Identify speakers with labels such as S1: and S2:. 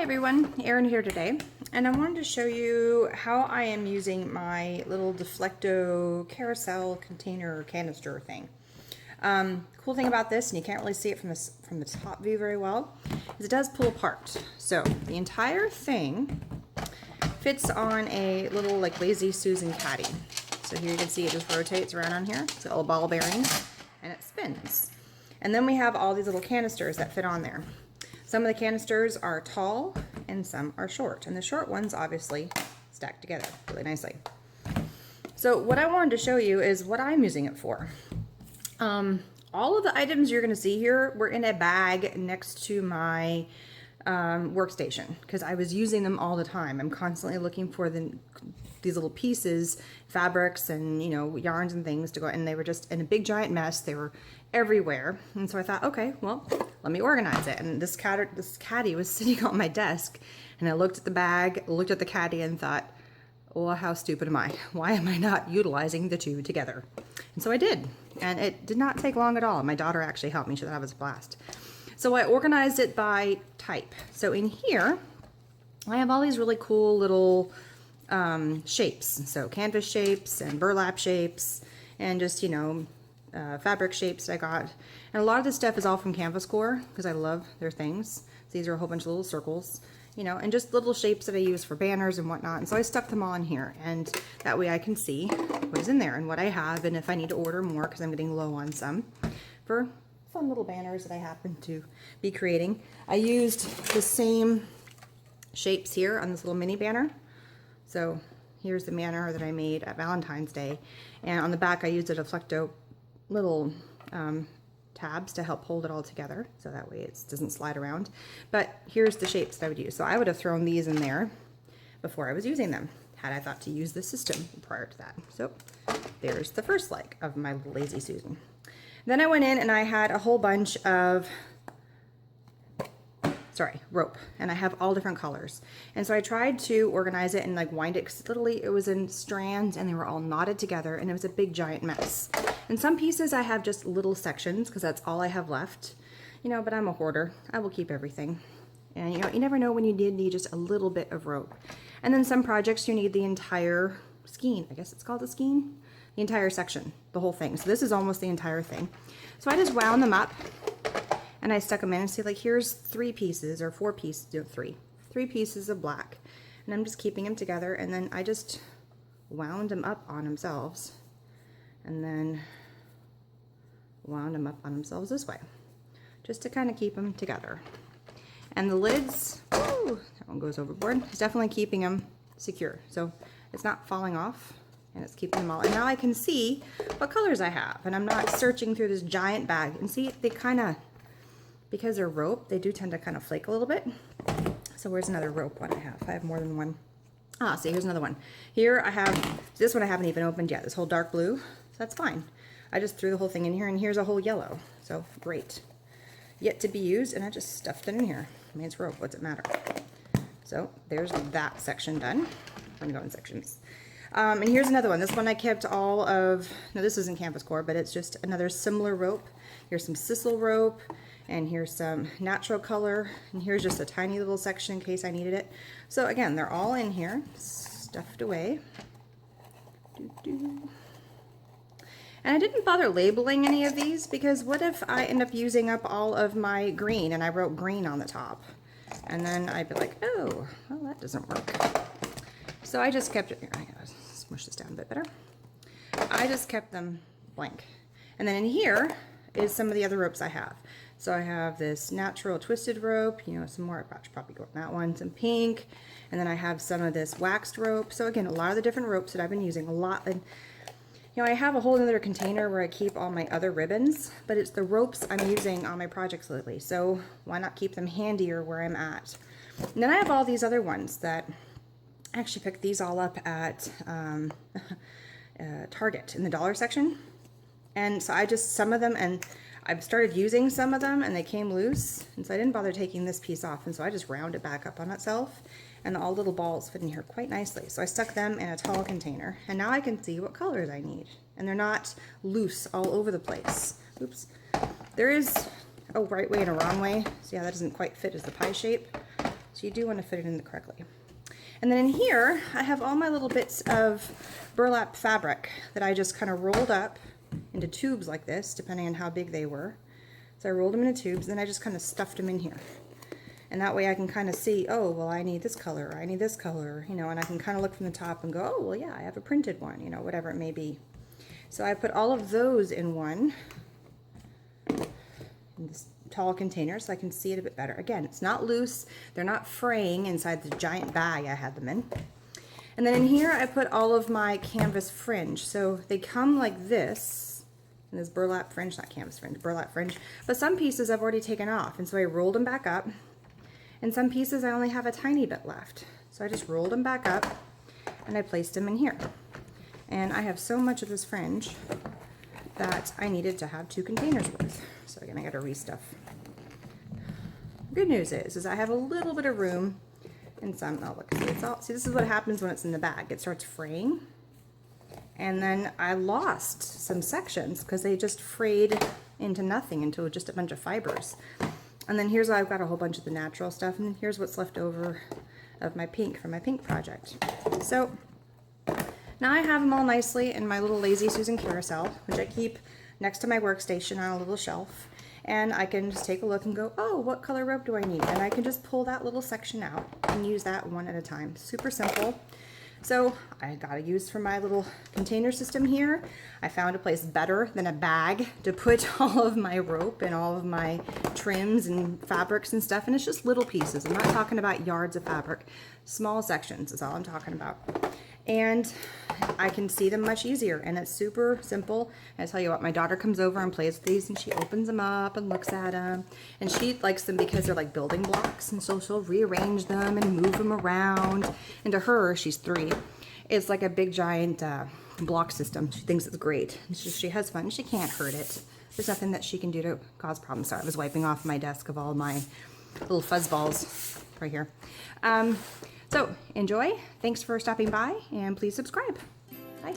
S1: everyone, Erin here today, and I wanted to show you how I am using my little Deflecto carousel container canister thing. Cool thing about this, and you can't really see it from the top view very well, is it does pull apart. So the entire thing fits on a little like Lazy Susan caddy. So here you can see it just rotates around on here. It's got little ball bearings, and it spins. And then we have all these little canisters that fit on there. Some of the canisters are tall and some are short, and the short ones obviously stack together really nicely. So what I wanted to show you is what I'm using it for. All of the items you're going to see here were in a bag next to my workstation because I was using them all the time. I'm constantly looking for these little pieces, fabrics and yarns and things to go, and they were just in a big giant mess. They were everywhere, and so I thought, okay, well, let me organize it. And this caddy was sitting on my desk, and I looked at the bag, looked at the caddy, and thought, well, how stupid am I? Why am I not utilizing the two together? And so I did, and it did not take long at all. My daughter actually helped me. She thought it was a blast. So I organized it by type. So in here, I have all these really cool little shapes. So canvas shapes and burlap shapes and just, fabric shapes I got. And a lot of this stuff is all from Canvas Core because I love their things. So these are a whole bunch of little circles, and just little shapes that I use for banners and whatnot. And so I stuck them all in here, and that way I can see what's in there and what I have, and if I need to order more because I'm getting low on some for fun little banners that I happen to be creating. I used the same shapes here on this little mini banner. So here's the banner that I made at Valentine's Day, and on the back I used a Deflecto little tabs to help hold it all together so that way it doesn't slide around. But here's the shapes that I would use. So I would have thrown these in there before I was using them had I thought to use the system prior to that. So there's the first leg of my Lazy Susan. Then I went in and I had a whole bunch of rope, and I have all different colors. And so I tried to organize it and like wind it, because literally it was in strands and they were all knotted together, and it was a big giant mess. And some pieces I have just little sections because that's all I have left, but I'm a hoarder. I will keep everything. And you never know when you need just a little bit of rope. And then some projects you need the entire skein. I guess it's called a skein. The entire section, the whole thing. So this is almost the entire thing. So I just wound them up and I stuck them in and see, like, here's 3 pieces or 4 pieces, 3 pieces of black, and I'm just keeping them together. And then I just wound them up on themselves and then wound them up on themselves this way, just to kind of keep them together. And the lids, ooh, that one goes overboard. It's definitely keeping them secure, so it's not falling off. And it's keeping them all. And now I can see what colors I have. And I'm not searching through this giant bag. And see, they kind of, because they're rope, they do tend to kind of flake a little bit. So where's another rope one I have? I have more than one. See, here's another one. Here I have, this one I haven't even opened yet. This whole dark blue. So that's fine. I just threw the whole thing in here, and here's a whole yellow. So great. Yet to be used, and I just stuffed it in here. I mean, it's rope. What's it matter? So there's that section done. I'm going to go in sections. And here's another one. This one I kept all of, no, this isn't Canvas Core, but it's just another similar rope. Here's some sisal rope, and here's some natural color, and here's just a tiny little section in case I needed it. So again, they're all in here, stuffed away. And I didn't bother labeling any of these because what if I end up using up all of my green and I wrote green on the top? And then I'd be like, oh, well, that doesn't work. So I just kept it, here, I gotta smush this down a bit better. I just kept them blank. And then in here is some of the other ropes I have. So I have this natural twisted rope, some more, I should probably go with that one, some pink, and then I have some of this waxed rope. So again, a lot of the different ropes that I've been using, a lot. And I have a whole other container where I keep all my other ribbons, but it's the ropes I'm using on my projects lately. So why not keep them handier where I'm at? And then I have all these other ones that I actually picked these all up at Target in the dollar section. And so I just, some of them, and I've started using some of them and they came loose. And so I didn't bother taking this piece off. And so I just round it back up on itself, and all little balls fit in here quite nicely. So I stuck them in a tall container, and now I can see what colors I need. And they're not loose all over the place. Oops. There is a right way and a wrong way. So yeah, that doesn't quite fit as the pie shape. So you do want to fit it in correctly. And then in here, I have all my little bits of burlap fabric that I just kind of rolled up into tubes like this, depending on how big they were. So I rolled them into tubes, and then I just kind of stuffed them in here. And that way I can kind of see, oh, well, I need this color, or I need this color, you know, and I can kind of look from the top and go, oh, well, yeah, I have a printed one, you know, whatever it may be. So I put all of those in one, in this tall container, so I can see it a bit better. Again, it's not loose. They're not fraying inside the giant bag I had them in. And then in here, I put all of my canvas fringe. So they come like this, and this burlap fringe, not canvas fringe, burlap fringe. But some pieces I've already taken off, and so I rolled them back up. And some pieces I only have a tiny bit left. So I just rolled them back up, and I placed them in here. And I have so much of this fringe that I needed to have 2 containers worth. So again, I gotta restuff. Good news is I have a little bit of room and some, oh look, see this is what happens when it's in the bag. It starts fraying. And then I lost some sections because they just frayed into nothing, into just a bunch of fibers. And then here's why I've got a whole bunch of the natural stuff, and here's what's left over of my pink from my pink project. So now I have them all nicely in my little Lazy Susan carousel, which I keep next to my workstation on a little shelf. And I can just take a look and go, oh, what color rope do I need? And I can just pull that little section out and use that one at a time. Super simple. So I got to use for my little container system here. I found a place better than a bag to put all of my rope and all of my trims and fabrics and stuff. And it's just little pieces. I'm not talking about yards of fabric. Small sections is all I'm talking about. And I can see them much easier, and it's super simple. I tell you what, my daughter comes over and plays with these, and she opens them up and looks at them, and she likes them because they're like building blocks, and so she'll rearrange them and move them around. And to her, she's 3, it's like a big giant block system. She thinks it's great. She has fun. She can't hurt it. There's nothing that she can do to cause problems. Sorry, I was wiping off my desk of all my little fuzz balls right here. So enjoy. Thanks for stopping by, and please subscribe. Bye.